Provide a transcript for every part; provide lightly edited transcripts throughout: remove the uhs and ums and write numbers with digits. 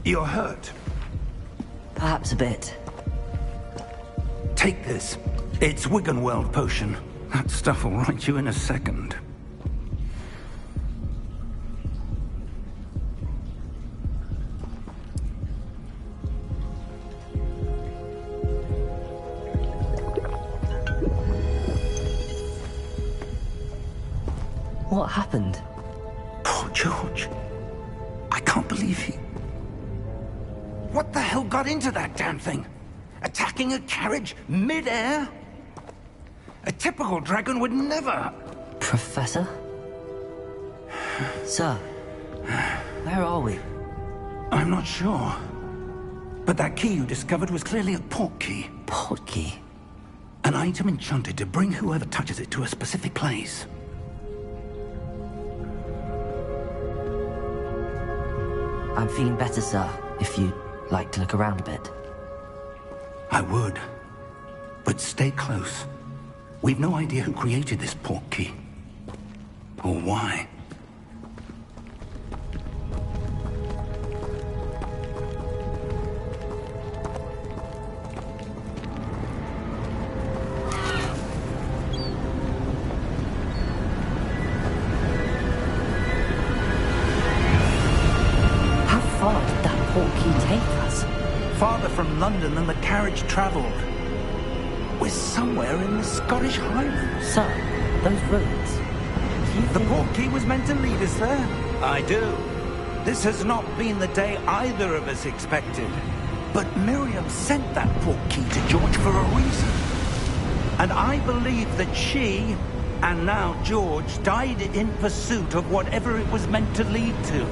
You're hurt. Perhaps a bit. Take this. It's Wiggenweld potion. That stuff will right you in a second. What happened? Poor George. I can't believe he... What the hell got into that damn thing? Attacking a carriage mid-air? A typical dragon would never... Professor? Sir, where are we? I'm not sure. But that key you discovered was clearly a port key. Port key? An item enchanted to bring whoever touches it to a specific place. I'm feeling better, sir, if you'd like to look around a bit. I would. But stay close. We've no idea who created this port key. Or why. Farther from London than the carriage travelled. We're somewhere in the Scottish Highlands. Sir, those roads... The port key was meant to lead us there. I do. This has not been the day either of us expected. But Miriam sent that port key to George for a reason. And I believe that she, and now George, died in pursuit of whatever it was meant to lead to.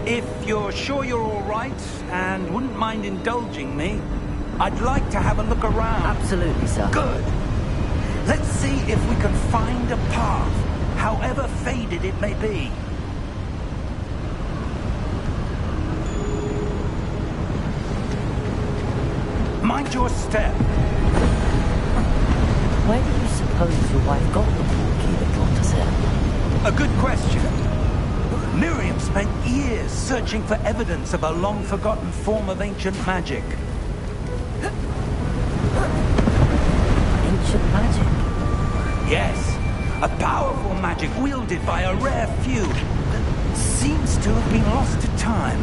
If you're sure you're all right, and wouldn't mind indulging me, I'd like to have a look around. Absolutely, sir. Good. Let's see if we can find a path, however faded it may be. Mind your step. Where do you suppose your wife got the port key that brought us here? A good question. Miriam spent years searching for evidence of a long-forgotten form of ancient magic. Ancient magic? Yes, a powerful magic wielded by a rare few that seems to have been lost to time.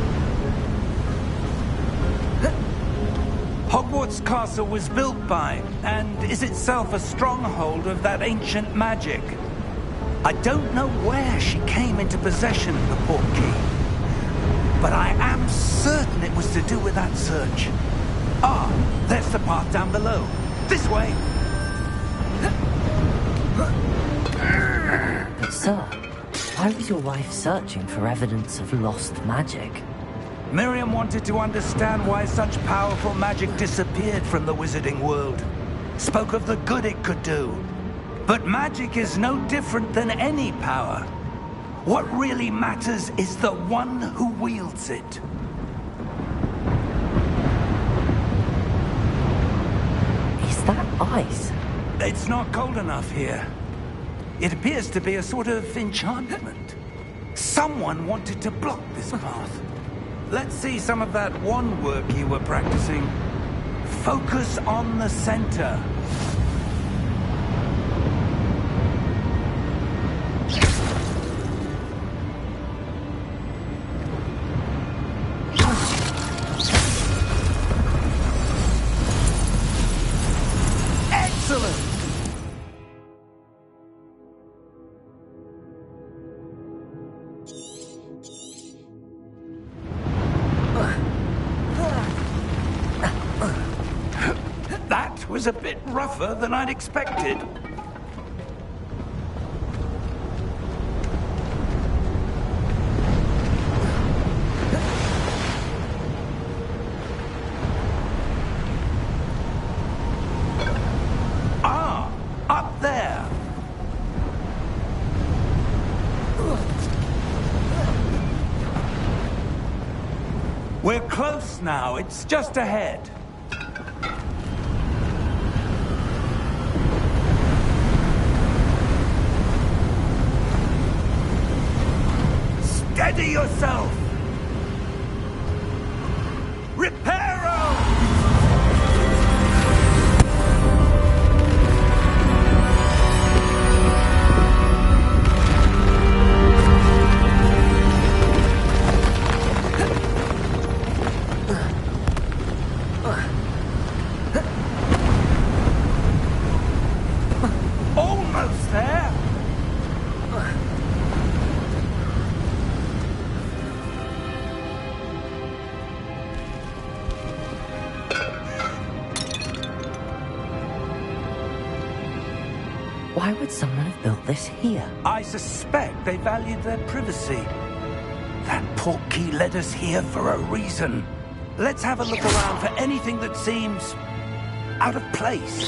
Hogwarts Castle was built by, and is itself a stronghold of that ancient magic. I don't know where she came into possession of the port key, but I am certain it was to do with that search. Ah, there's the path down below. This way. But sir, why was your wife searching for evidence of lost magic? Miriam wanted to understand why such powerful magic disappeared from the wizarding world. Spoke of the good it could do. But magic is no different than any power. What really matters is the one who wields it. Is that ice? It's not cold enough here. It appears to be a sort of enchantment. Someone wanted to block this path. Let's see some of that wand work you were practicing. Focus on the center. That was a bit rougher than I'd expected. Ah, up there. We're close now. It's just ahead. Steady yourself! Why would someone have built this here? I suspect they valued their privacy. That portkey led us here for a reason. Let's have a look around for anything that seems out of place.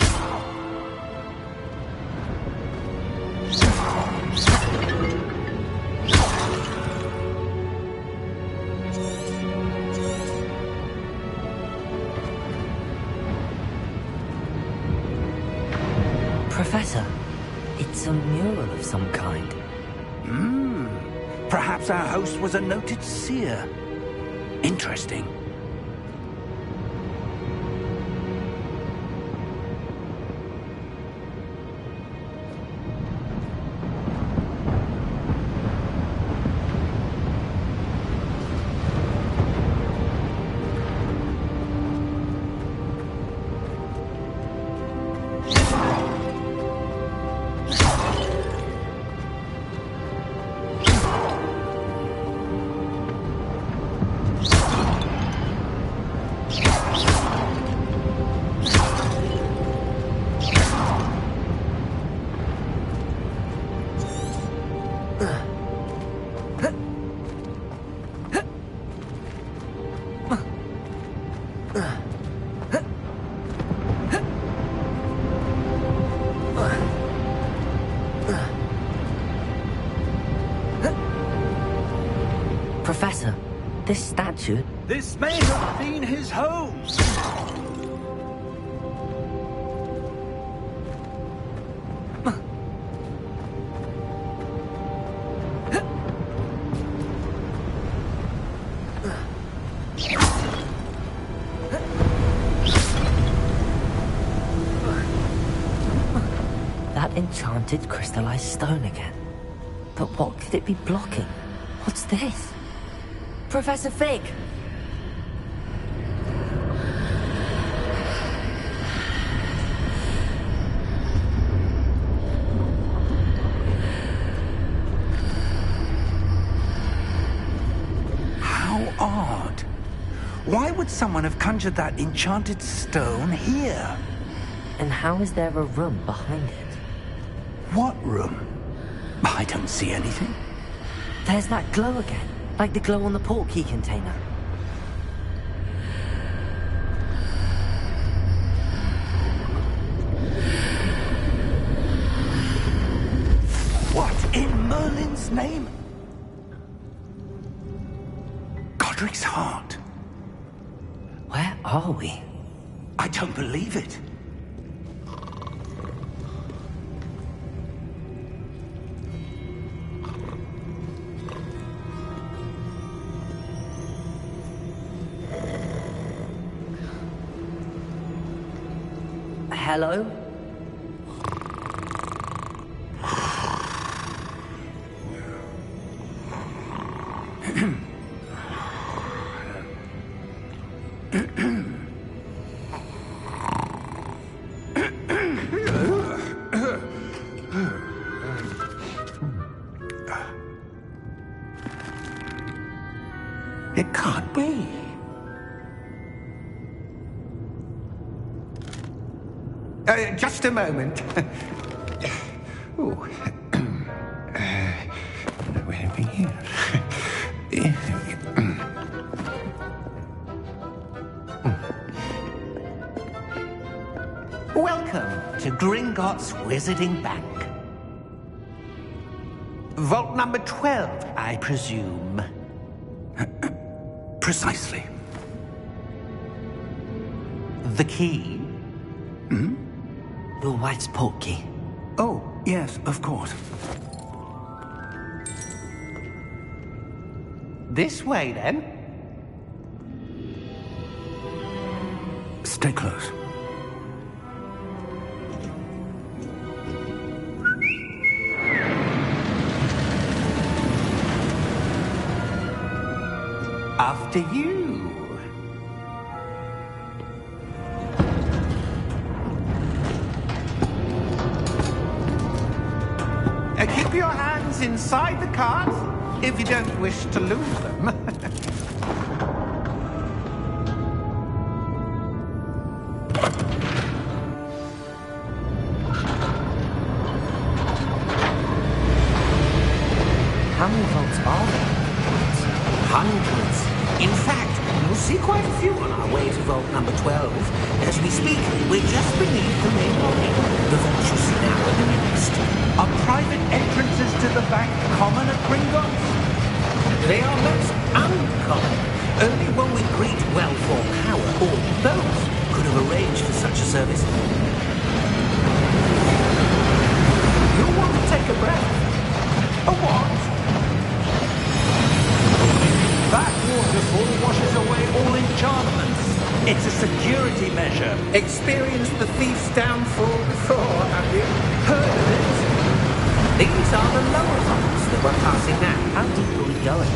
Professor, it's a mural of some kind. Perhaps our host was a noted seer. Interesting. Professor, this statue... This may have been his home. That enchanted crystallized stone again. But what could it be blocking? What's this? Professor Fig! How odd. Why would someone have conjured that enchanted stone here? And how is there a room behind it? What room? I don't see anything. There's that glow again, like the glow on the portkey container. What in Merlin's name? Godric's heart. Where are we? I don't believe it. Hello? It can't be. Just a moment. Oh. Anything here? Welcome to Gringotts Wizarding Bank. Vault number 12, I presume. Precisely. The key? Your wife's portkey. Oh, yes, of course. This way, then. Stay close. After you. Keep your hands inside the cart if you don't wish to lose them. As we speak, we're just beneath the main lobby. The vault you see now are the nearest. Are private entrances to the bank common at Gringotts? They are most uncommon. Only one with great wealth or power, or both, could have arranged for such a service. You'll want to take a breath. A what? That waterfall washes away all enchantments. It's a security measure. Experienced the thief's downfall before, have you? Heard of it? These are the lower vaults that we're passing now. How deep are we going?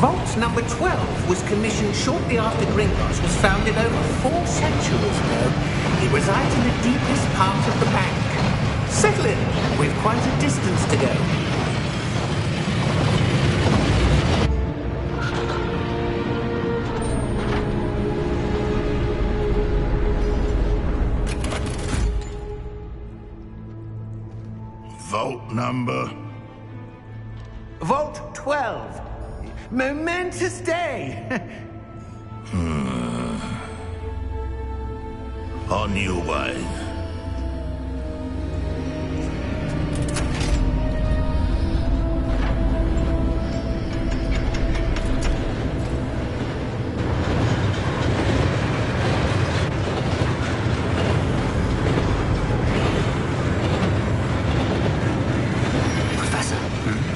Vault number 12 was commissioned shortly after Gringotts was founded over 4 centuries ago. It resides in the deepest part of the bank. Settle in. We've quite a distance to go. Vault number? Vault 12. Momentous day. On your way. Professor,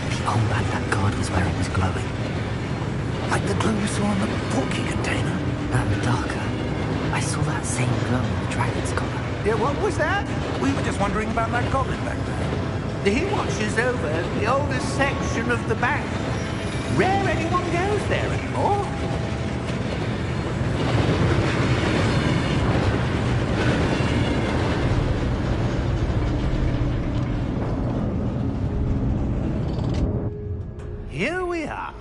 the old man that guard was wearing was glowing. Like the glow you saw on the porky container. Darker. I saw that same glow on the dragon's collar. Yeah, what was that? We were just wondering about that goblin back there. He watches over the oldest section of the bank. Rare anyone goes there anymore. Here we are.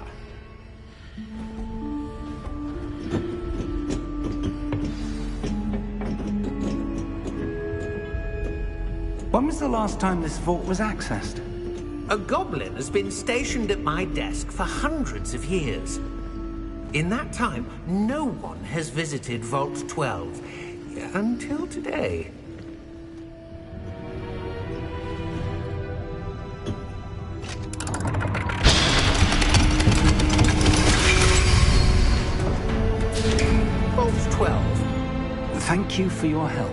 When was the last time this vault was accessed? A goblin has been stationed at my desk for hundreds of years. In that time, no one has visited Vault 12 until today. Vault 12. Thank you for your help.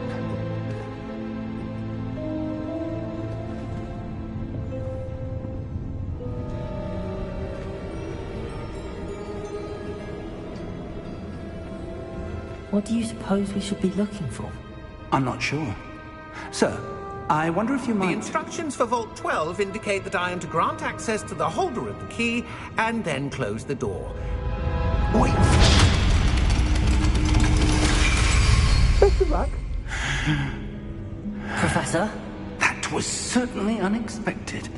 What do you suppose we should be looking for? I'm not sure. Sir, I wonder if you The might... instructions for Vault 12 indicate that I am to grant access to the holder of the key and then close the door. Wait! Best of luck. Professor? That was certainly unexpected.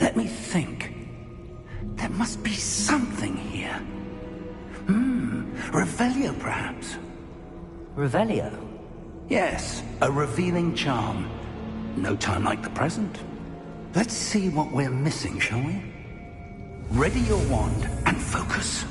Let me think. There must be something here. Revelio, perhaps? Revelio? Yes, a revealing charm. No time like the present. Let's see what we're missing, shall we? Ready your wand and focus.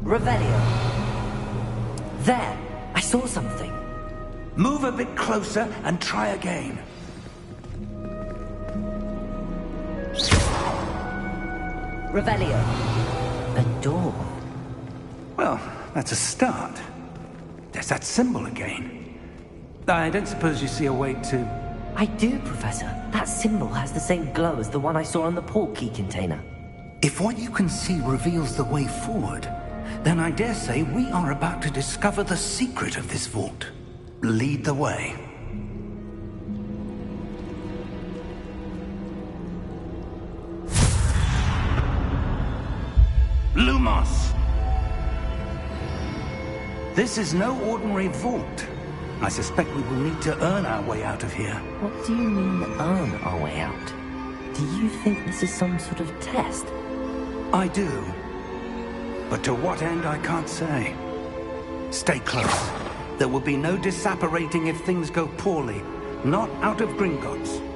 Revelio. There! I saw something. Move a bit closer and try again. Revelio. A door. Well, that's a start. There's that symbol again. I don't suppose you see a way to... I do, Professor. That symbol has the same glow as the one I saw on the portkey container. If what you can see reveals the way forward, then I dare say we are about to discover the secret of this vault. Lead the way. Lumos! This is no ordinary vault. I suspect we will need to earn our way out of here. What do you mean, earn our way out? Do you think this is some sort of test? I do. But to what end, I can't say. Stay close. There will be no disapparating if things go poorly. Not out of Gringotts.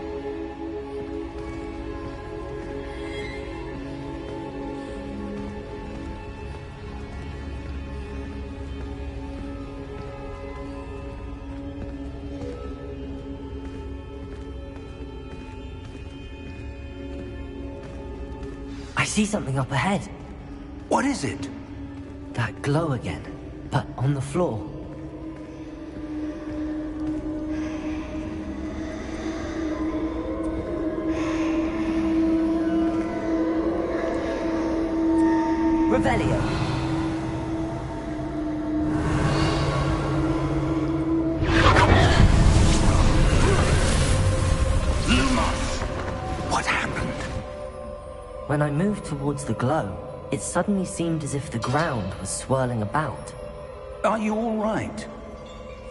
I see something up ahead. What is it? That glow again, but on the floor. Revelio. Lumos! What happened? When I moved towards the glow, it suddenly seemed as if the ground was swirling about. Are you all right?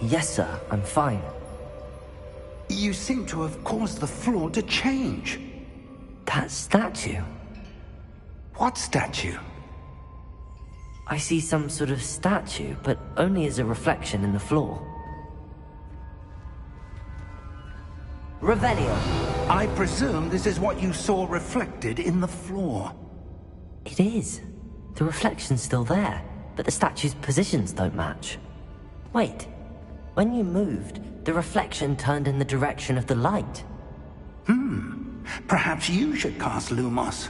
Yes, sir, I'm fine. You seem to have caused the floor to change. That statue? What statue? I see some sort of statue, but only as a reflection in the floor. Revelio. I presume this is what you saw reflected in the floor. It is. The reflection's still there, but the statue's positions don't match. Wait. When you moved, the reflection turned in the direction of the light. Perhaps you should cast Lumos.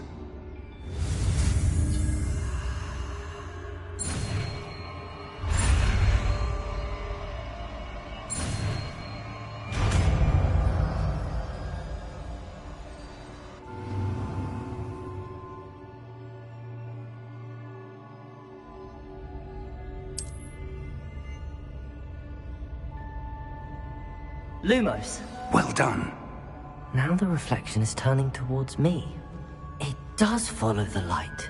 Lumos. Well done. Now the reflection is turning towards me. It does follow the light.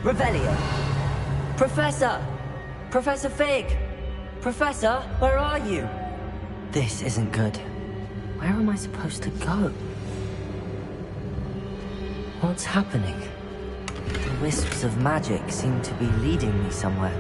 Revelio. Professor! Professor Fig! Professor, where are you? This isn't good. Where am I supposed to go? What's happening? The wisps of magic seem to be leading me somewhere.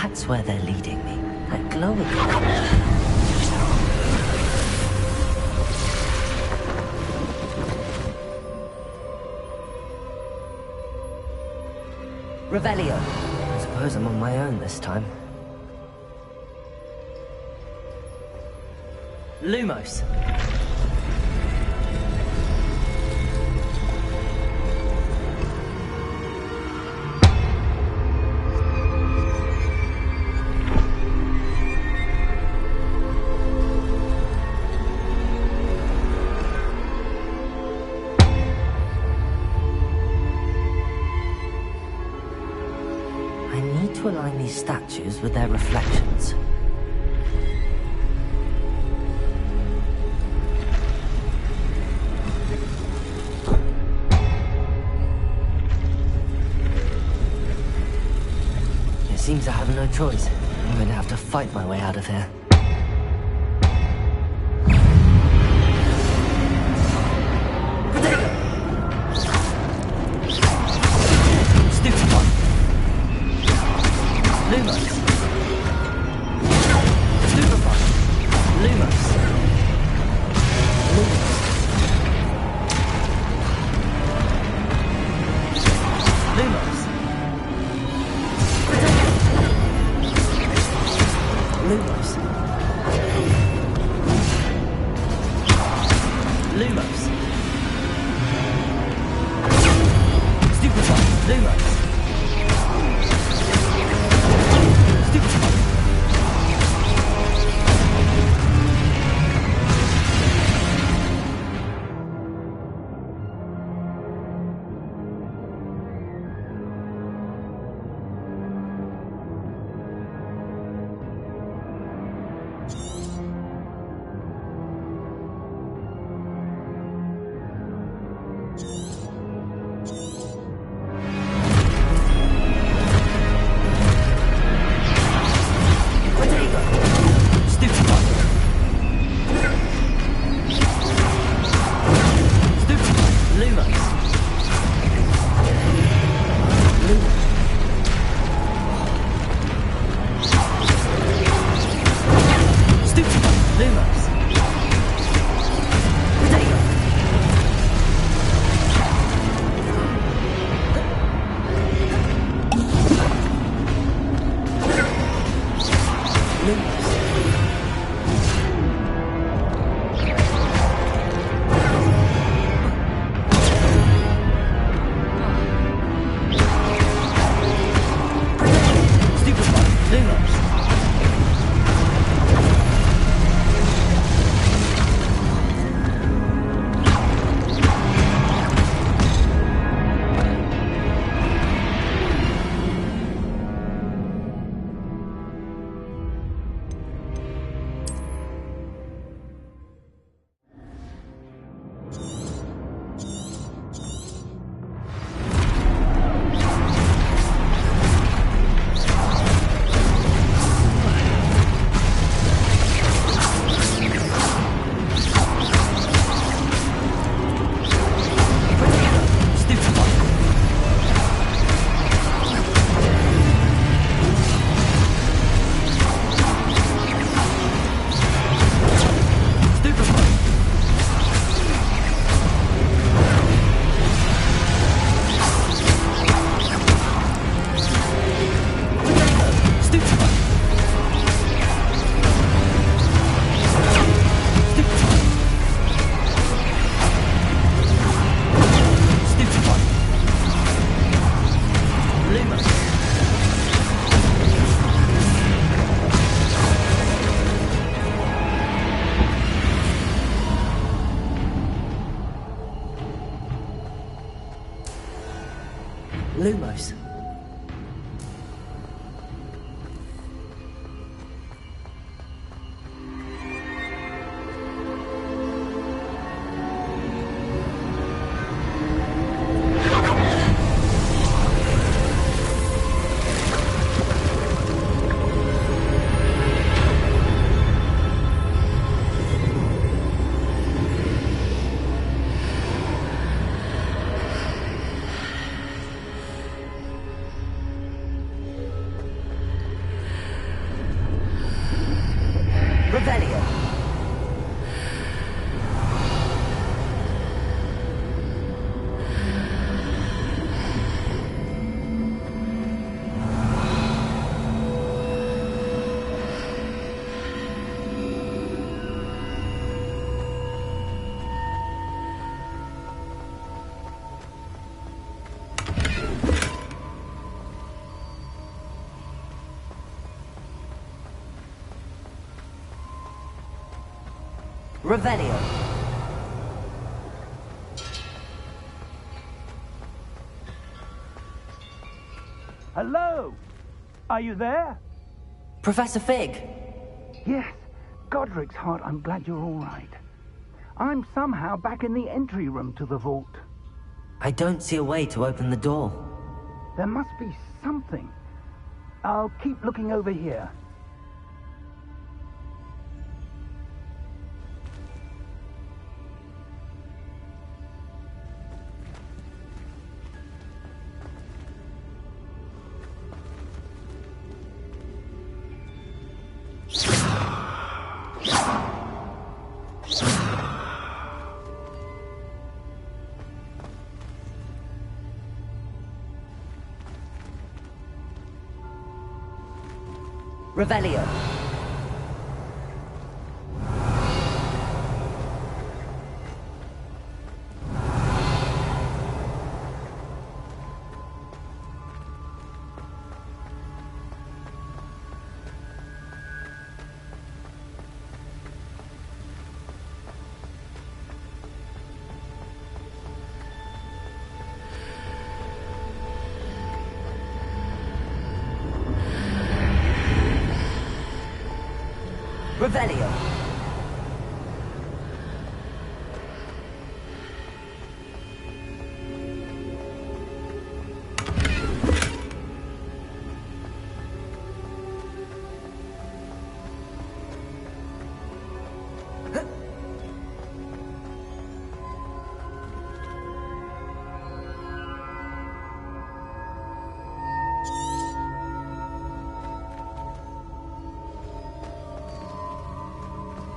That's where they're leading me. That glowing. Revelio. I suppose I'm on my own this time. Lumos. I need to align these statues with their reflections. It seems I have no choice. I'm going to have to fight my way out of here. Lumos. Revelio. Hello? Are you there? Professor Fig. Yes. Godric's heart, I'm glad you're all right. I'm somehow back in the entry room to the vault. I don't see a way to open the door. There must be something. I'll keep looking over here. Revelio. Revelio.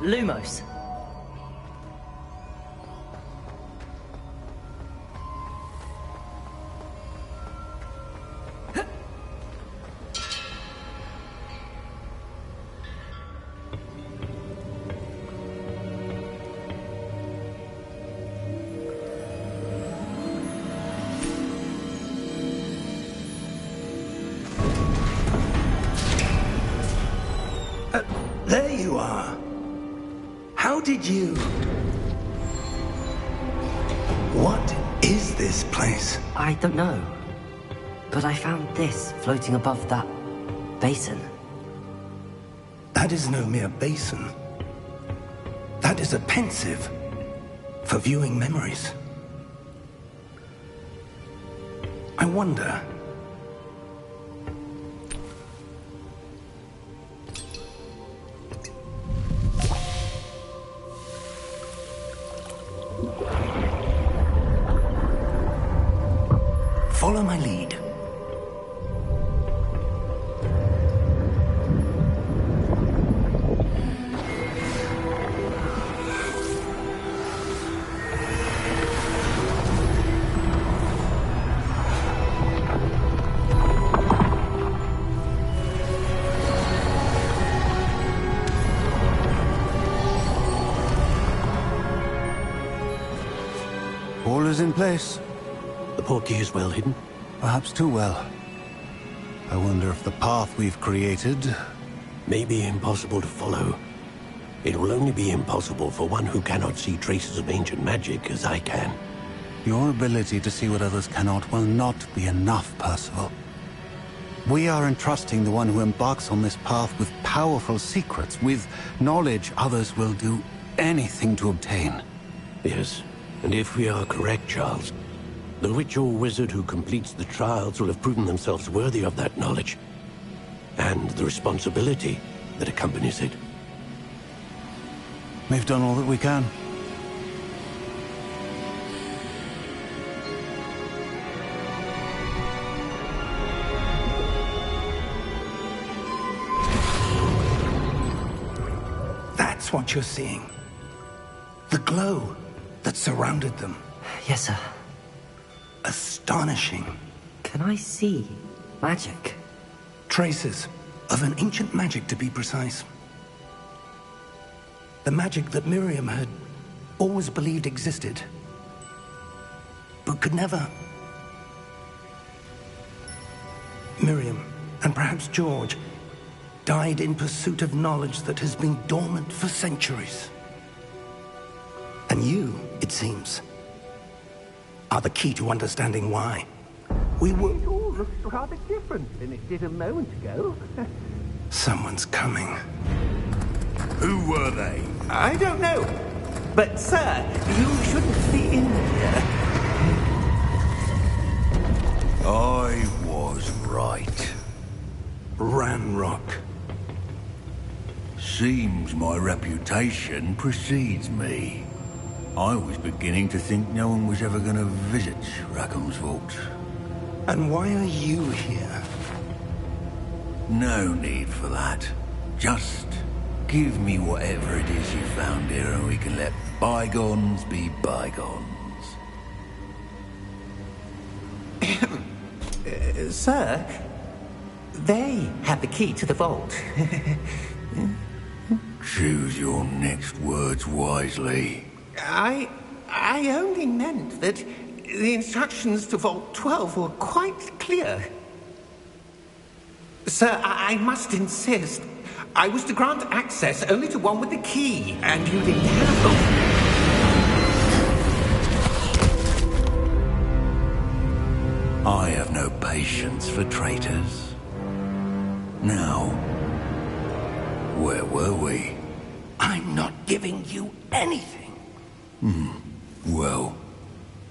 Lumos. There you are. How did you... What is this place? I don't know. But I found this floating above that basin. That is no mere basin. That is a pensive for viewing memories. I wonder... Follow my lead. All is in place. The portkey is well hidden. Perhaps too well. I wonder if the path we've created... May be impossible to follow. It will only be impossible for one who cannot see traces of ancient magic as I can. Your ability to see what others cannot will not be enough, Percival. We are entrusting the one who embarks on this path with powerful secrets, with knowledge others will do anything to obtain. Yes, and if we are correct, Charles, the witch or wizard who completes the trials will have proven themselves worthy of that knowledge, and the responsibility that accompanies it. We've done all that we can. That's what you're seeing. The glow that surrounded them. Yes, sir. Astonishing. Can I see magic? Traces of an ancient magic, to be precise. The magic that Miriam had always believed existed, but could never. Miriam, and perhaps George, died in pursuit of knowledge that has been dormant for centuries. it seems, are the key to understanding why. We were... It all looks rather different than it did a moment ago. Someone's coming. Who were they? I don't know. But, sir, you shouldn't be in here. I was right. Ranrock. Seems my reputation precedes me. I was beginning to think no one was ever going to visit Rackham's vault. And why are you here? No need for that. Just give me whatever it is you found here and we can let bygones be bygones. Sir, they have the key to the vault. Choose your next words wisely. I only meant that the instructions to Vault 12 were quite clear. Sir, I must insist. I was to grant access only to one with the key, and you didn't have them. I have no patience for traitors. Now, where were we? I'm not giving you anything. Well,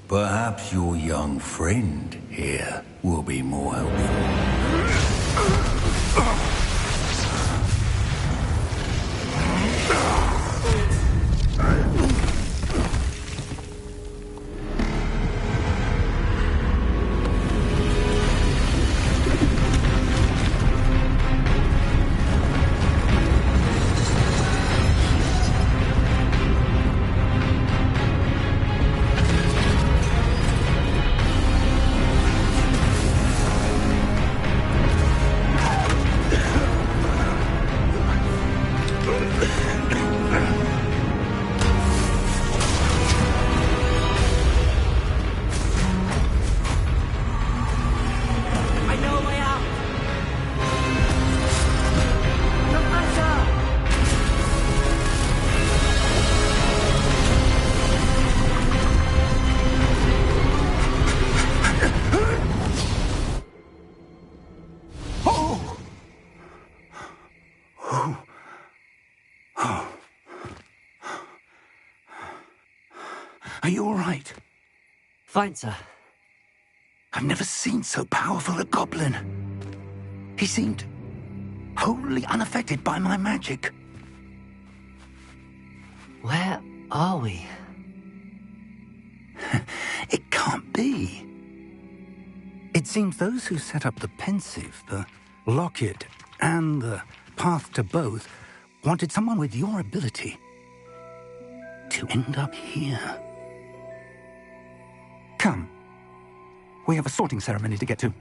perhaps your young friend here will be more helpful. Are you all right? Fine, sir. I've never seen so powerful a goblin. He seemed wholly unaffected by my magic. Where are we? It can't be. It seems those who set up the pensive, the locket, and the path to both wanted someone with your ability to end up here. Come. We have a sorting ceremony to get to.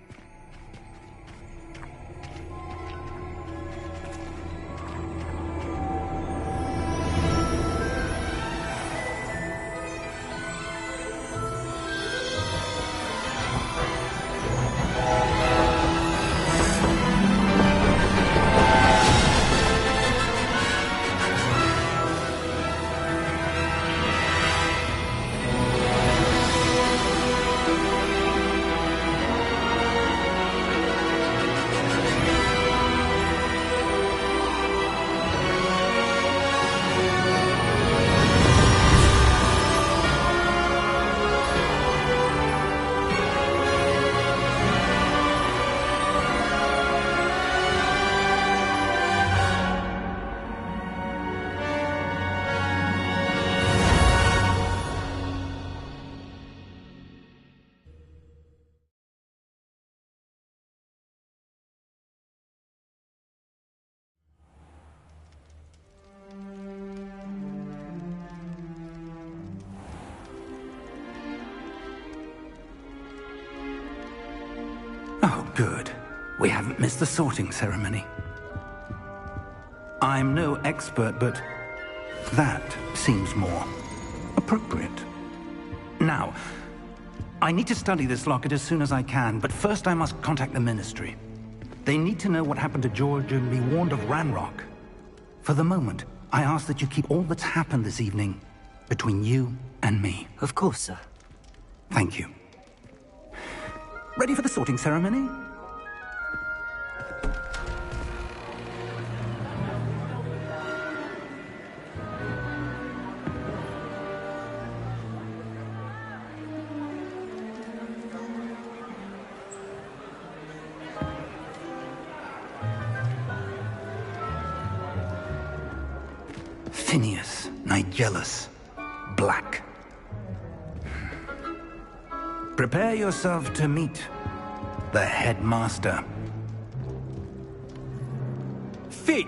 Oh, good. We haven't missed the sorting ceremony. I'm no expert, but that seems more appropriate. Now, I need to study this locket as soon as I can, but first I must contact the Ministry. They need to know what happened to George and be warned of Ranrock. For the moment, I ask that you keep all that's happened this evening between you and me. Of course, sir. Thank you. Ready for the sorting ceremony? Phineas, Nigellus, Black. Prepare yourself to meet the headmaster. Fig,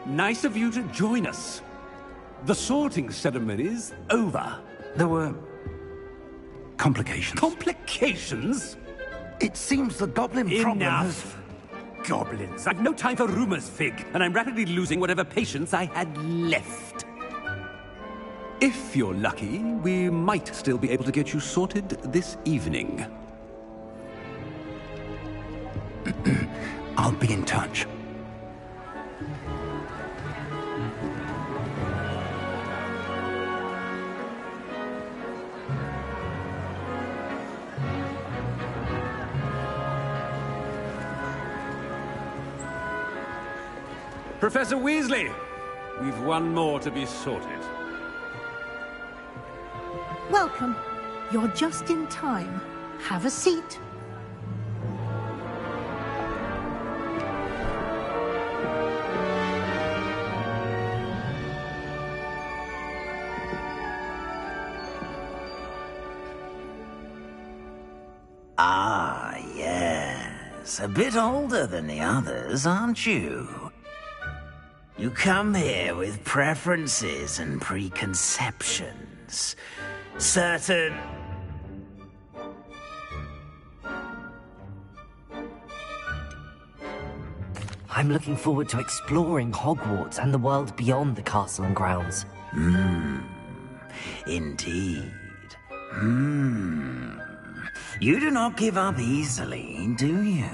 nice of you to join us. The sorting ceremony's over. There were complications. Complications? It seems the goblin problem has... Enough! Goblins. I've no time for rumors, Fig, and I'm rapidly losing whatever patience I had left. If you're lucky, we might still be able to get you sorted this evening. I'll be in touch. Professor Weasley, we've one more to be sorted. Welcome. You're just in time. Have a seat. Ah, yes. A bit older than the others, aren't you? You come here with preferences and preconceptions. Certain... I'm looking forward to exploring Hogwarts and the world beyond the castle and grounds. Indeed. You do not give up easily, do you?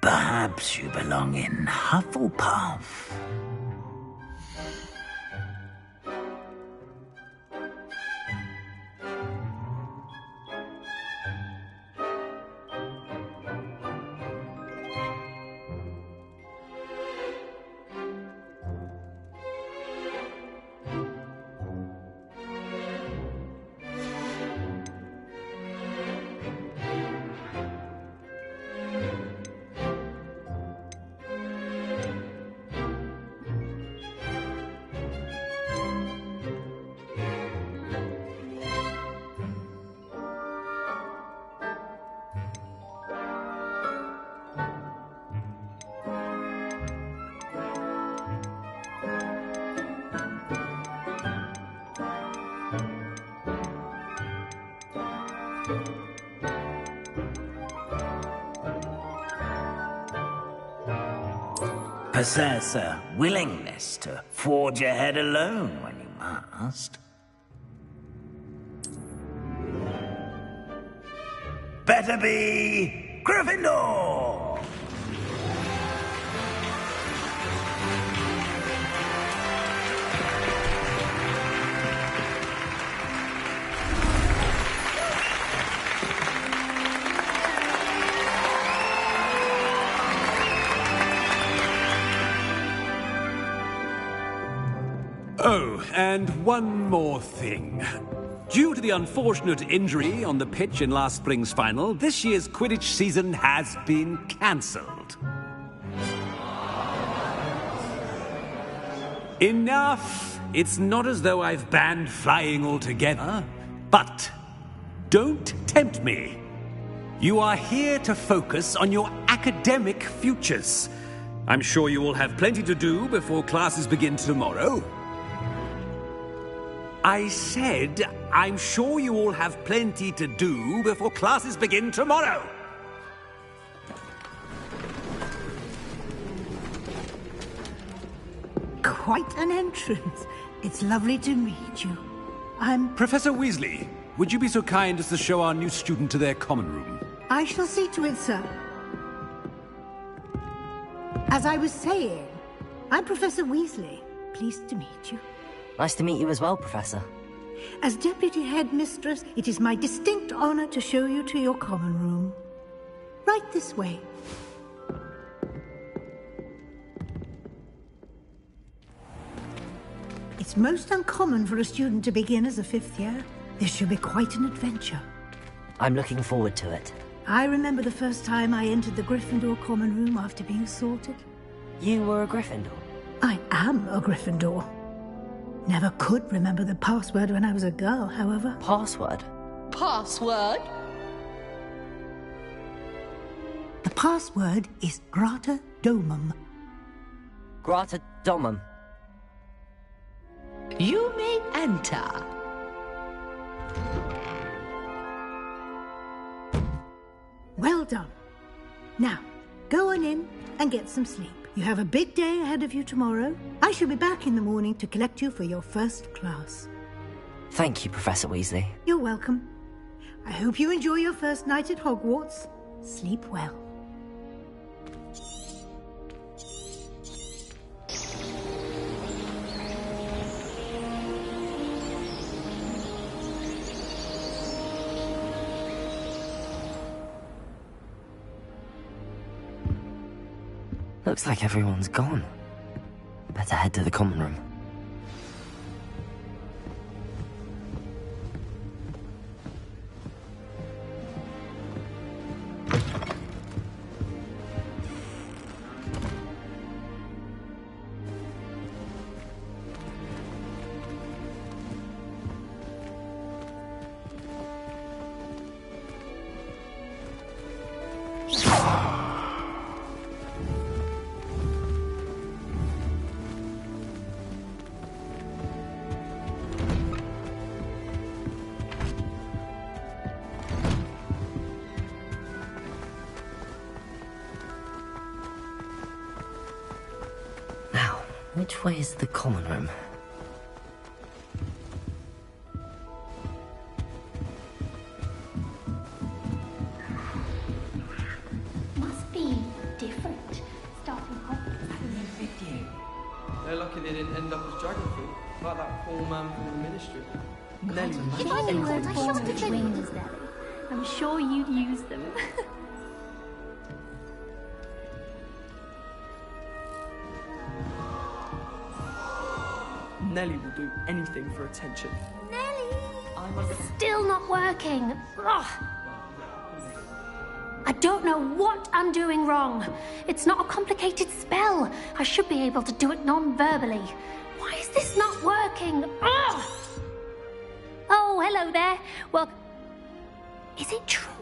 Perhaps you belong in Hufflepuff. Possess a willingness to forge ahead alone when you must. Better be Gryffindor! Oh, and one more thing. Due to the unfortunate injury on the pitch in last spring's final, this year's Quidditch season has been cancelled. Enough! It's not as though I've banned flying altogether, but don't tempt me. You are here to focus on your academic futures. I'm sure you will have plenty to do before classes begin tomorrow. I said, I'm sure you all have plenty to do before classes begin tomorrow. Quite an entrance. It's lovely to meet you. I'm... Professor Weasley, would you be so kind as to show our new student to their common room? I shall see to it, sir. As I was saying, I'm Professor Weasley. Pleased to meet you. Nice to meet you as well, Professor. As Deputy Headmistress, it is my distinct honor to show you to your common room. Right this way. It's most uncommon for a student to begin as a 5th year. This should be quite an adventure. I'm looking forward to it. I remember the first time I entered the Gryffindor common room after being sorted. You were a Gryffindor? I am a Gryffindor. Never could remember the password when I was a girl, however. Password? Password? The password is Grata Domum. Grata Domum. You may enter. Well done. Now, go on in and get some sleep. You have a big day ahead of you tomorrow. I shall be back in the morning to collect you for your first class. Thank you, Professor Weasley. You're welcome. I hope you enjoy your first night at Hogwarts. Sleep well. Looks like everyone's gone. Better head to the common room. Which way is the common room? Must be different. Starting Hogwarts. They're lucky they didn't end up as dragon fruit, like that poor man from the ministry. Nelly. If I knew I shot the trainers, Nelly, I'm sure you'd use them. Nelly will do anything for attention. Nelly! Still not working. Ugh. I don't know what I'm doing wrong. It's not a complicated spell. I should be able to do it non-verbally. Why is this not working? Ugh. Oh, hello there. Well, is it true?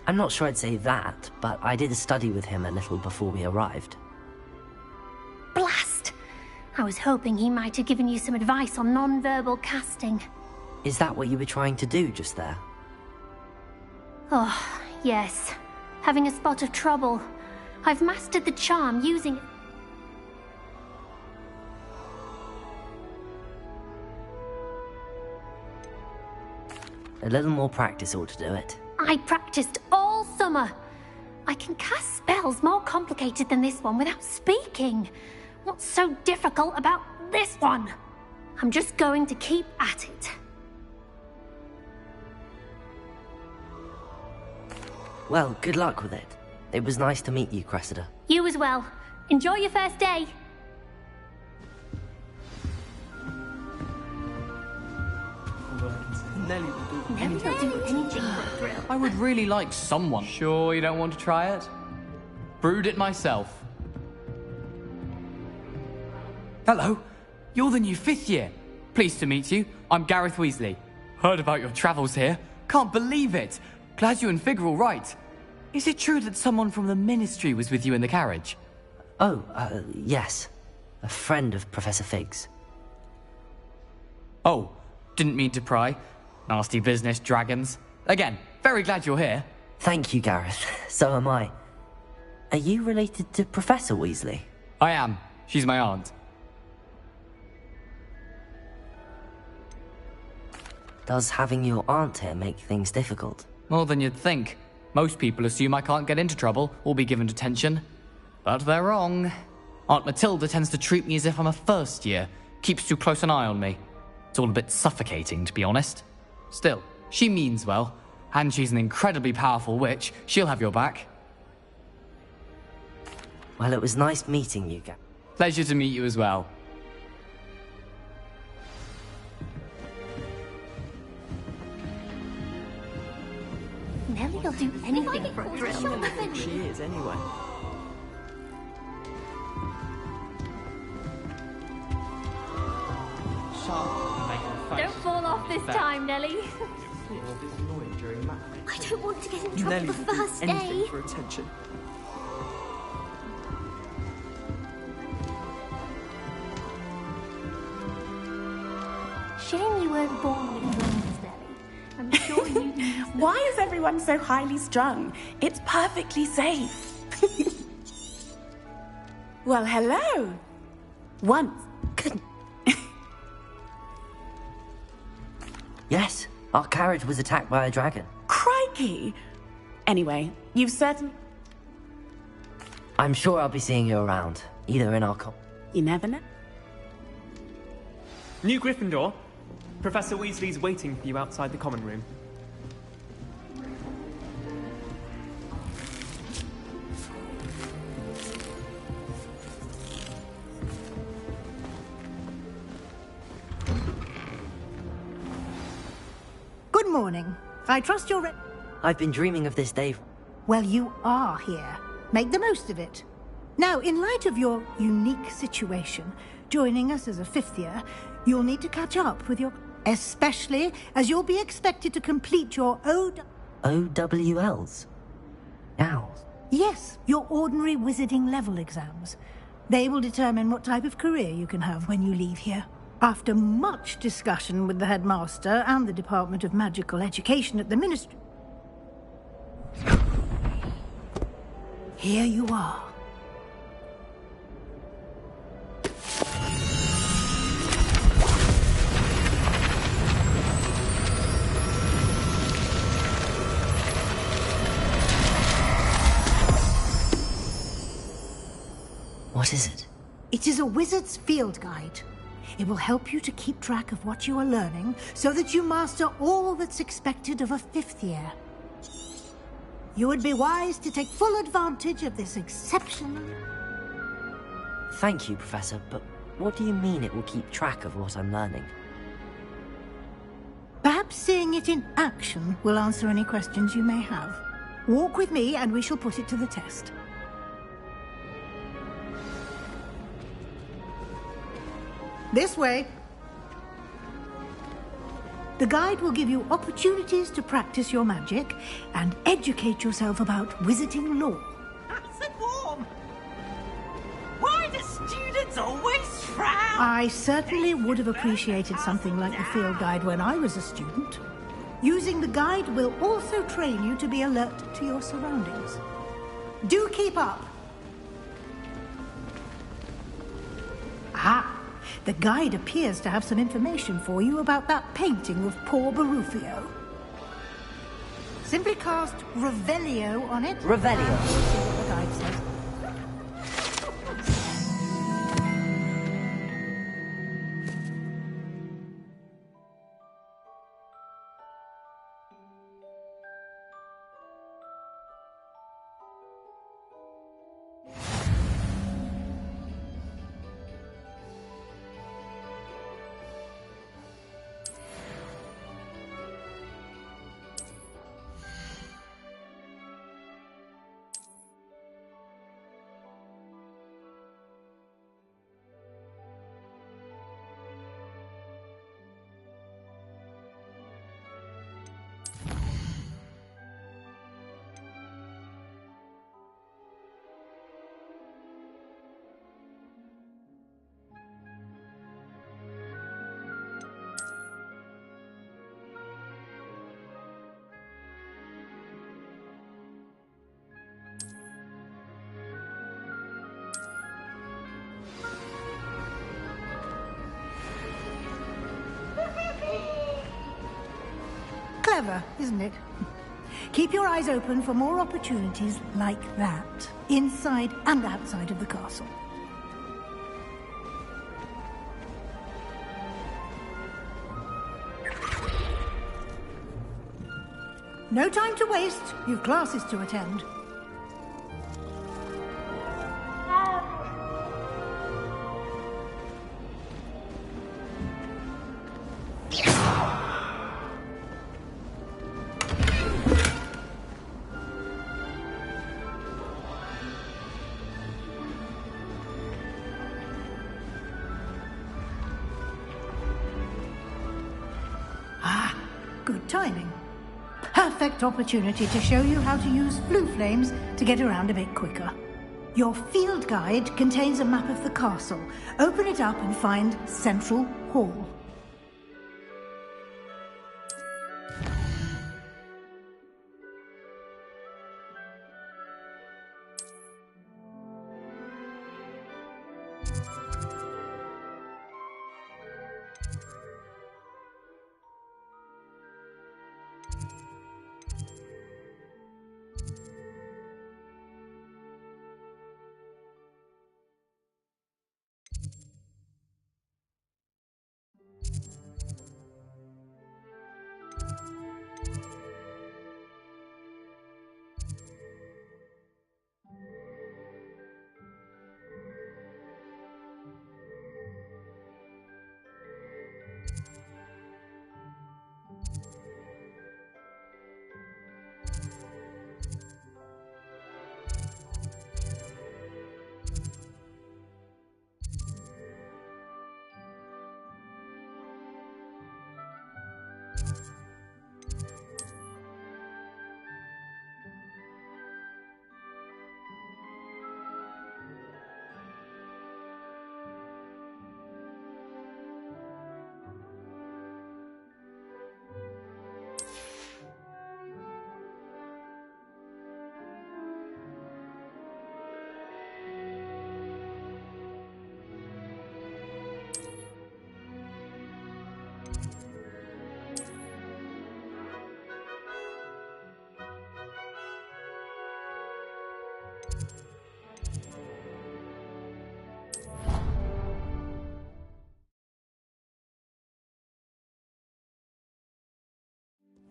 I'm not sure I'd say that, but I did study with him a little before we arrived. Blast! I was hoping he might have given you some advice on non-verbal casting. Is that what you were trying to do just there? Oh, yes. Having a spot of trouble. I've mastered the charm using it. A little more practice ought to do it. I practiced all summer. I can cast spells more complicated than this one without speaking. What's so difficult about this one? I'm just going to keep at it. Well, good luck with it. It was nice to meet you, Cressida. You as well. Enjoy your first day. Nelly will do Never do anything for a thrill. I would really like someone. Sure you don't want to try it? Brewed it myself. Hello, you're the new 5th year. Pleased to meet you. I'm Gareth Weasley. Heard about your travels here. Can't believe it. Glad you and Fig are all right. Is it true that someone from the Ministry was with you in the carriage? Oh, yes. A friend of Professor Fig's. Oh, didn't mean to pry. Nasty business, dragons. Again, very glad you're here. Thank you, Gareth. So am I. Are you related to Professor Weasley? I am. She's my aunt. Does having your aunt here make things difficult? More than you'd think. Most people assume I can't get into trouble or be given detention. But they're wrong. Aunt Matilda tends to treat me as if I'm a first year, keeps too close an eye on me. It's all a bit suffocating, to be honest. Still, she means well, and she's an incredibly powerful witch. She'll have your back. Well, it was nice meeting you, Gary. Pleasure to meet you as well. Nellie will do anything for a thrill. She is, anyway. Don't fall off this time, Nellie. During math. I don't want to get in trouble Nellie the will do first anything day. for attention. Shame you weren't born with wings, Nellie. I'm sure you need them. Why is everyone so highly strung? It's perfectly safe. Well, hello. Once. Yes, our carriage was attacked by a dragon. Crikey. Anyway, you've certainly... I'm sure I'll be seeing you around, either in our You never know. New Gryffindor. Professor Weasley's waiting for you outside the common room. Good morning. I trust you're I've been dreaming of this day. Well, you are here. Make the most of it. Now, in light of your unique situation, joining us as a fifth year, you'll need to catch up with your... Especially as you'll be expected to complete your OWLs? Owls? Yes, your ordinary wizarding level exams. They will determine what type of career you can have when you leave here. After much discussion with the headmaster and the Department of Magical Education at the Ministry... Here you are. What is it? It is a wizard's field guide. It will help you to keep track of what you are learning so that you master all that's expected of a fifth year. You would be wise to take full advantage of this exceptional... Thank you, Professor, but what do you mean it will keep track of what I'm learning? Perhaps seeing it in action will answer any questions you may have. Walk with me and we shall put it to the test. This way. The guide will give you opportunities to practice your magic and educate yourself about wizarding lore. Nice and warm. Why do students always frown? I certainly would have appreciated something like the field guide when I was a student. Using the guide will also train you to be alert to your surroundings. Do keep up. Ah! The guide appears to have some information for you about that painting of poor Barufio. Simply cast Revelio on it. Revelio. See what the guide says. Clever, isn't it? Keep your eyes open for more opportunities like that, inside and outside of the castle. No time to waste. You've classes to attend. Good timing. Perfect opportunity to show you how to use blue flames to get around a bit quicker. Your field guide contains a map of the castle. Open it up and find Central Hall.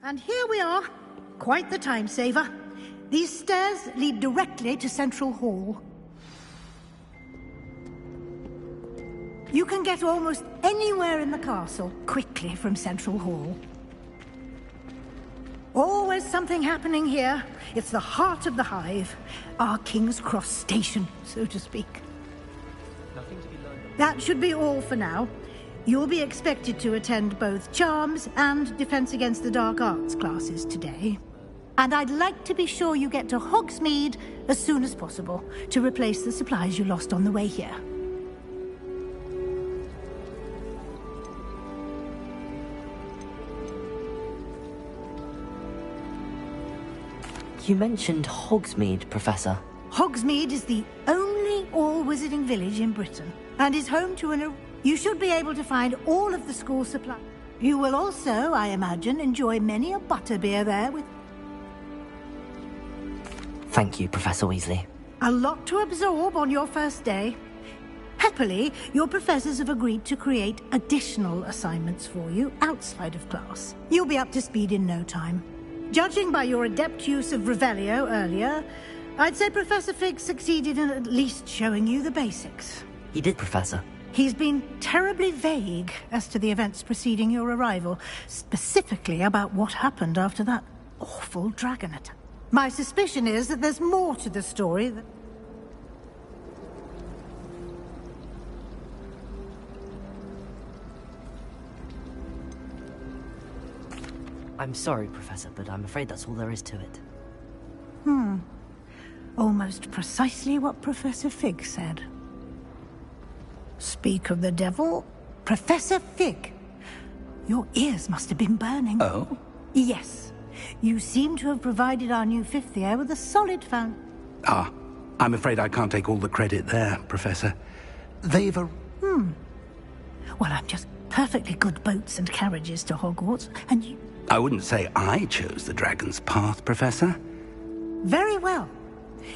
And here we are. Quite the time saver. These stairs lead directly to Central Hall. You can get almost anywhere in the castle quickly from Central Hall. Always something happening here. It's the heart of the hive. Our King's Cross station, so to speak. Nothing to be learned. That should be all for now. You'll be expected to attend both Charms and Defense Against the Dark Arts classes today. And I'd like to be sure you get to Hogsmeade as soon as possible to replace the supplies you lost on the way here. You mentioned Hogsmeade, Professor. Hogsmeade is the only all-wizarding village in Britain and is home to You should be able to find all of the school supplies. You will also, I imagine, enjoy many a butterbeer there with... Thank you, Professor Weasley. A lot to absorb on your first day. Happily, your professors have agreed to create additional assignments for you outside of class. You'll be up to speed in no time. Judging by your adept use of Revelio earlier, I'd say Professor Fig succeeded in at least showing you the basics. He did, Professor. He's been terribly vague as to the events preceding your arrival, specifically about what happened after that awful dragon attack. My suspicion is that there's more to the story that... I'm sorry, Professor, but I'm afraid that's all there is to it. Almost precisely what Professor Fig said. Speak of the devil, Professor Fig. Your ears must have been burning. Oh? Yes. You seem to have provided our new fifth year with a solid found. Ah, I'm afraid I can't take all the credit there, Professor. They've a... Well, I'm just perfectly good boats and carriages to Hogwarts, and you... I wouldn't say I chose the dragon's path, Professor. Very well.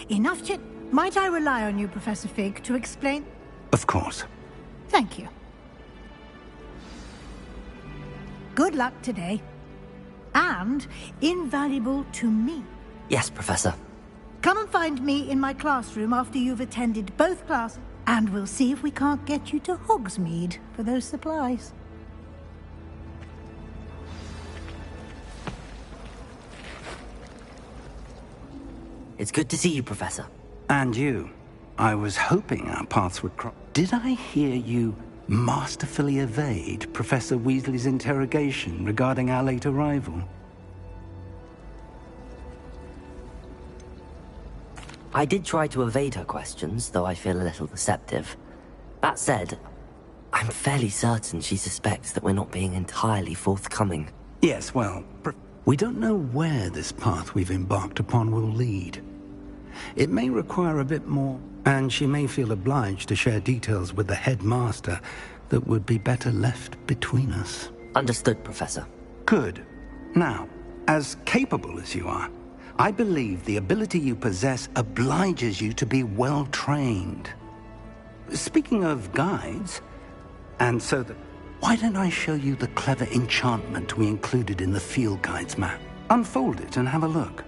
Enough chit. Might I rely on you, Professor Fig, to explain? Of course. Thank you. Good luck today. and invaluable to me. Yes, Professor. Come and find me in my classroom after you've attended both classes, and we'll see if we can't get you to Hogsmeade for those supplies. It's good to see you, Professor. And you. I was hoping our paths would cross. Did I hear you masterfully evade Professor Weasley's interrogation regarding our late arrival? I did try to evade her questions, though I feel a little deceptive. That said, I'm fairly certain she suspects that we're not being entirely forthcoming. Yes, well, we don't know where this path we've embarked upon will lead. It may require a bit more, and she may feel obliged to share details with the headmaster that would be better left between us. Understood, Professor. Good. Now, as capable as you are, I believe the ability you possess obliges you to be well-trained. Speaking of guides, and so that... Why don't I show you the clever enchantment we included in the field guide's map? Unfold it and have a look.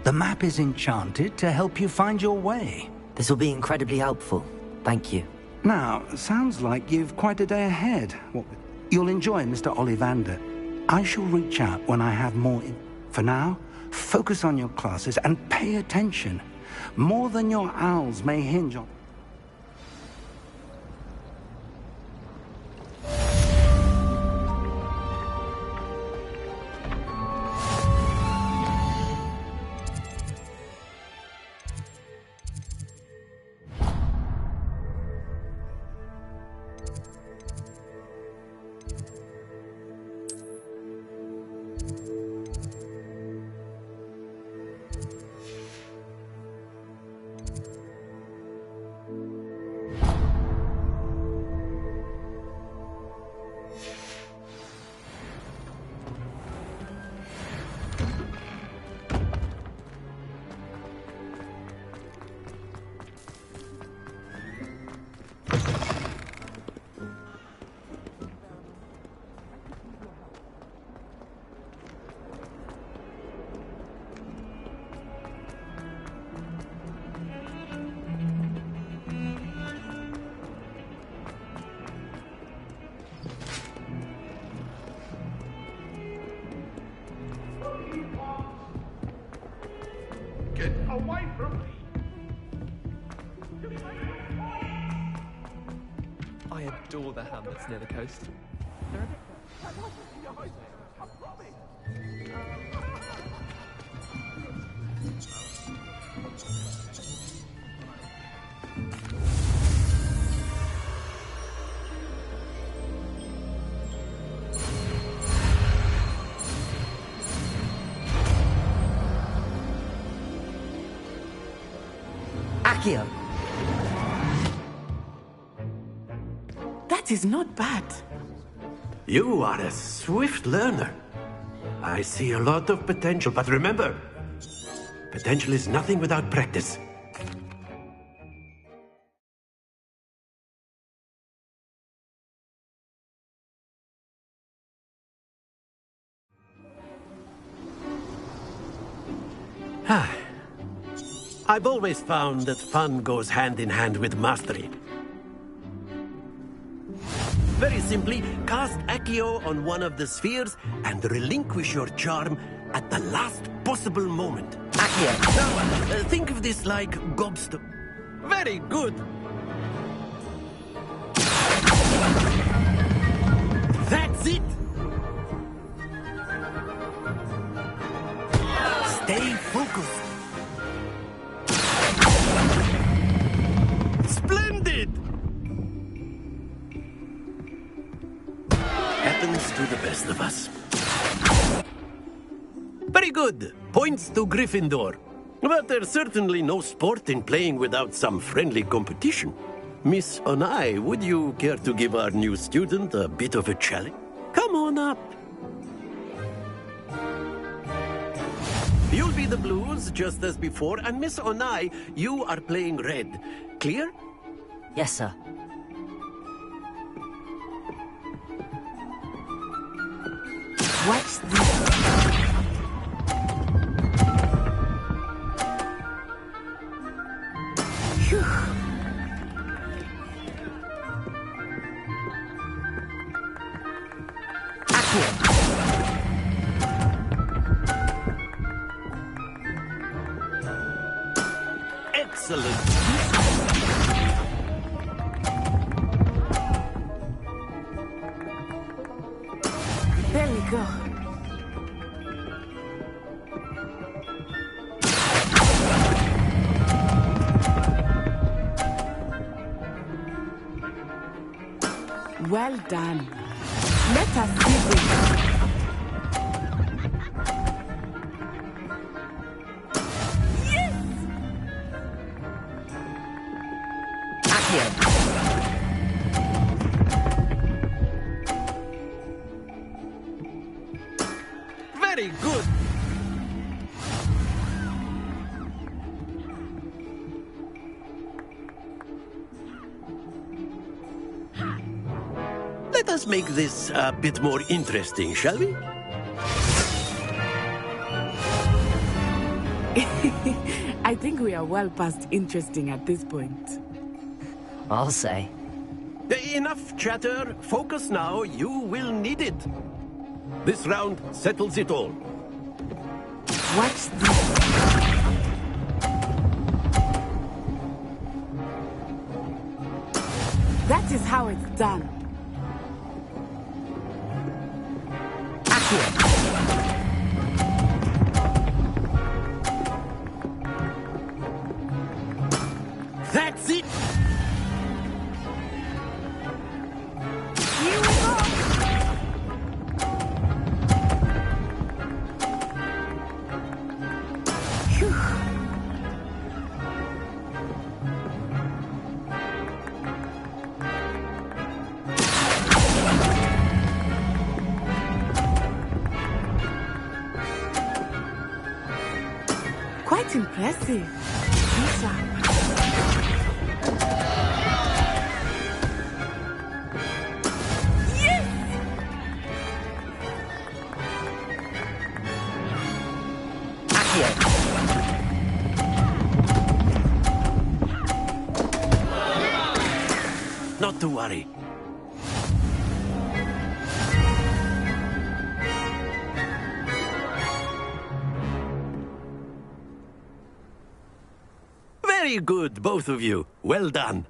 The map is enchanted to help you find your way. This will be incredibly helpful. Thank you. Now, sounds like you've quite a day ahead. You'll enjoy Mr. Ollivander. I shall reach out when I have more. For now, focus on your classes and pay attention. More than your owls may hinge on. Get away from me! I adore the hamlets near the coast. Accio! That is not bad. You are a swift learner. I see a lot of potential, but remember, potential is nothing without practice. I've always found that fun goes hand in hand with mastery. Very simply, cast Accio on one of the spheres and relinquish your charm at the last possible moment. Accio! Now, think of this like gobstone. Very good! That's it! Stay focused. Splendid! Splendid! Happens to the best of us. Very good. Points to Gryffindor. But there's certainly no sport in playing without some friendly competition. Miss Onai, would you care to give our new student a bit of a challenge? Come on up. You'll be the blues, just as before, and Miss Onai, you are playing red. Clear? Yes, sir. What's this? Phew. Excellent. There we go. Well done. Let us see this. Very good. Let us make this a bit more interesting, shall we? I think we are well past interesting at this point. I'll say. Enough chatter. Focus now. You will need it. This round settles it all. Watch this. That is how it's done. That's it! Here we go! Phew. Quite impressive. Lisa. Not to worry. Very good, both of you. Well done.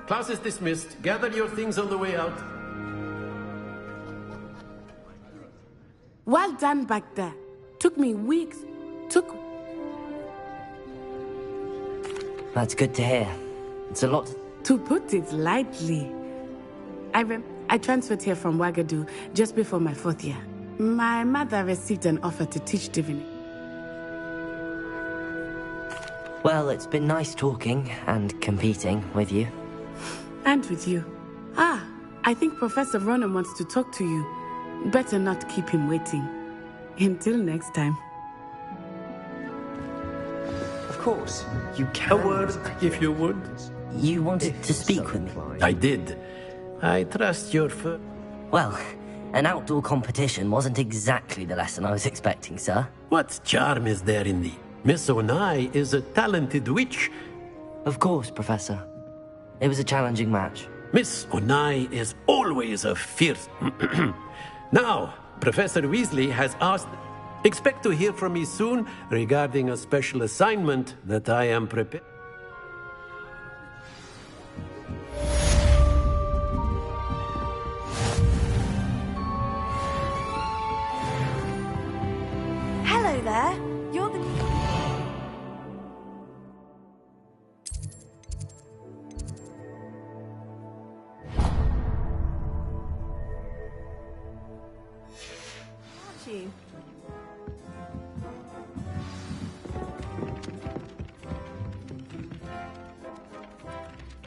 Class is dismissed. Gather your things on the way out. Well done back there. Took me weeks. That's good to hear. It's a lot. To put it lightly. I transferred here from Wagadu just before my 4th year. My mother received an offer to teach divinity. Well, it's been nice talking and competing with you. And with you. I think Professor Ronan wants to talk to you. Better not keep him waiting. Until next time. Of course, you can. A word, if you would. You wanted to speak with me? I did. I trust your Well, an outdoor competition wasn't exactly the lesson I was expecting, sir. What charm is there in thee? Miss Onai is a talented witch. Of course, Professor. It was a challenging match. Miss Onai is always a fierce... Now, Professor Weasley has asked... Expect to hear from me soon regarding a special assignment that I am prepared... there. You're the... Aren't you?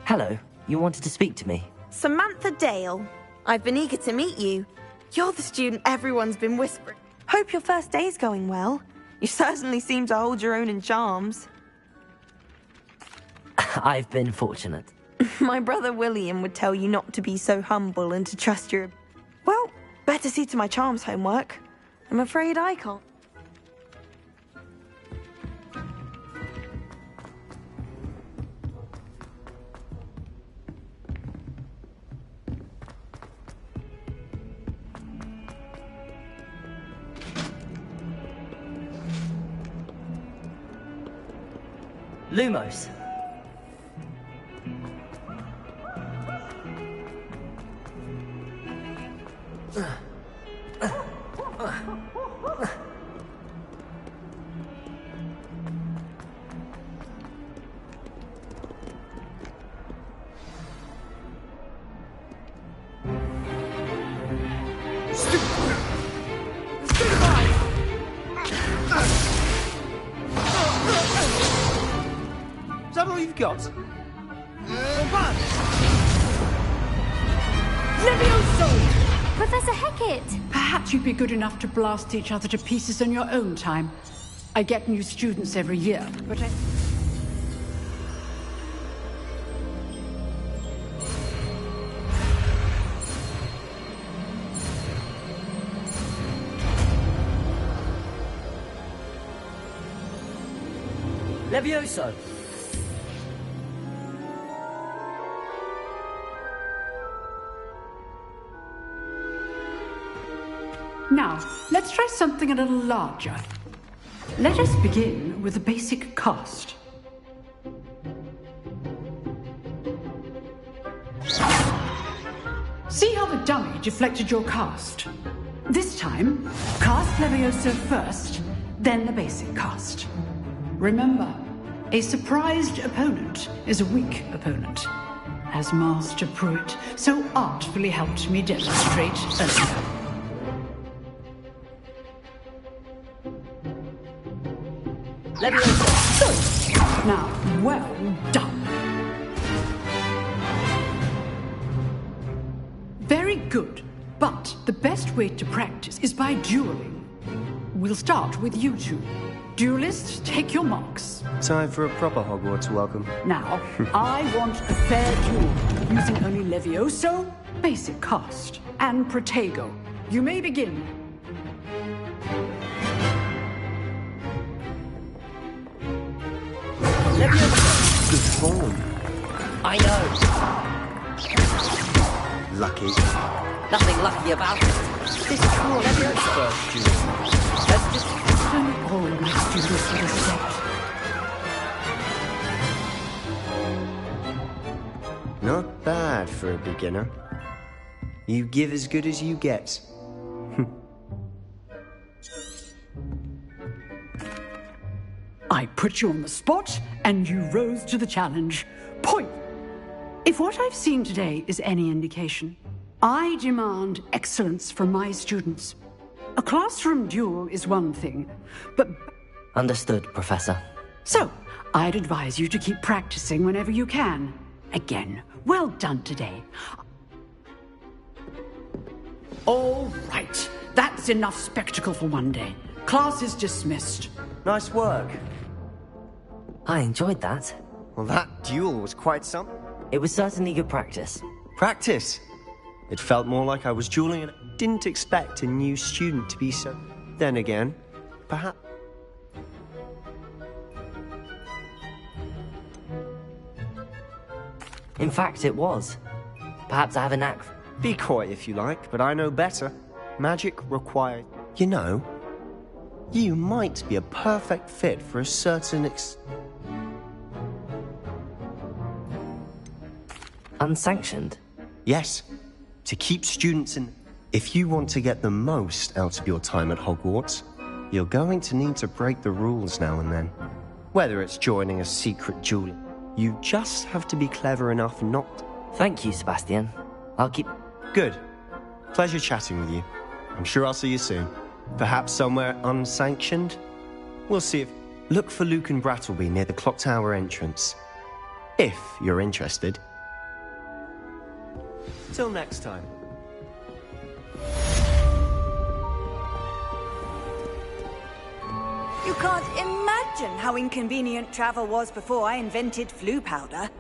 Hello, you wanted to speak to me? Samantha Dale. I've been eager to meet you. You're the student everyone's been whispering. Hope your first day's going well. You certainly seem to hold your own in charms. I've been fortunate. My brother William would tell you not to be so humble and to trust your... Well, better see to my charms homework. I'm afraid I can't. Lumos. Is that all you've got? Levioso! Professor Hecat! Perhaps you'd be good enough to blast each other to pieces on your own time. I get new students every year, but I... Levioso! Now, let's try something a little larger. Let us begin with a basic cast. See how the dummy deflected your cast? This time, cast Levioso first, then the basic cast. Remember, a surprised opponent is a weak opponent, as Master Pruitt so artfully helped me demonstrate earlier. Levioso! Now, well done. Very good, but the best way to practice is by dueling. We'll start with you two. Duelists, take your marks. Time for a proper Hogwarts welcome. Now, I want a fair duel, using only Levioso, basic cast, and Protego. You may begin. Levioso! Good form. I know. Lucky. Nothing lucky about it. This is cool. Levioso. First duel. Let's just... All my students will accept. Not bad for a beginner. You give as good as you get. I put you on the spot, and you rose to the challenge. Point! If what I've seen today is any indication, I demand excellence from my students. A classroom duel is one thing, but... Understood, Professor. So, I'd advise you to keep practicing whenever you can. Again, well done today. All right, that's enough spectacle for one day. Class is dismissed. Nice work. I enjoyed that. Well, that duel was quite something. It was certainly good practice. Practice? It felt more like I was dueling and I didn't expect a new student to be so... Then again, perhaps... In fact, it was. Perhaps I have a knack... Be coy if you like, but I know better. Magic requires... You know, you might be a perfect fit for a certain Unsanctioned? Yes. To keep students in... If you want to get the most out of your time at Hogwarts, You're going to need to break the rules now and then. Whether it's joining a secret duel, you just have to be clever enough not... Thank you, Sebastian. I'll keep... Good. Pleasure chatting with you. I'm sure I'll see you soon. Perhaps somewhere unsanctioned? We'll see if... Look for Luke and Brattleby near the clock tower entrance. If you're interested. Till next time. You can't imagine how inconvenient travel was before I invented flu powder.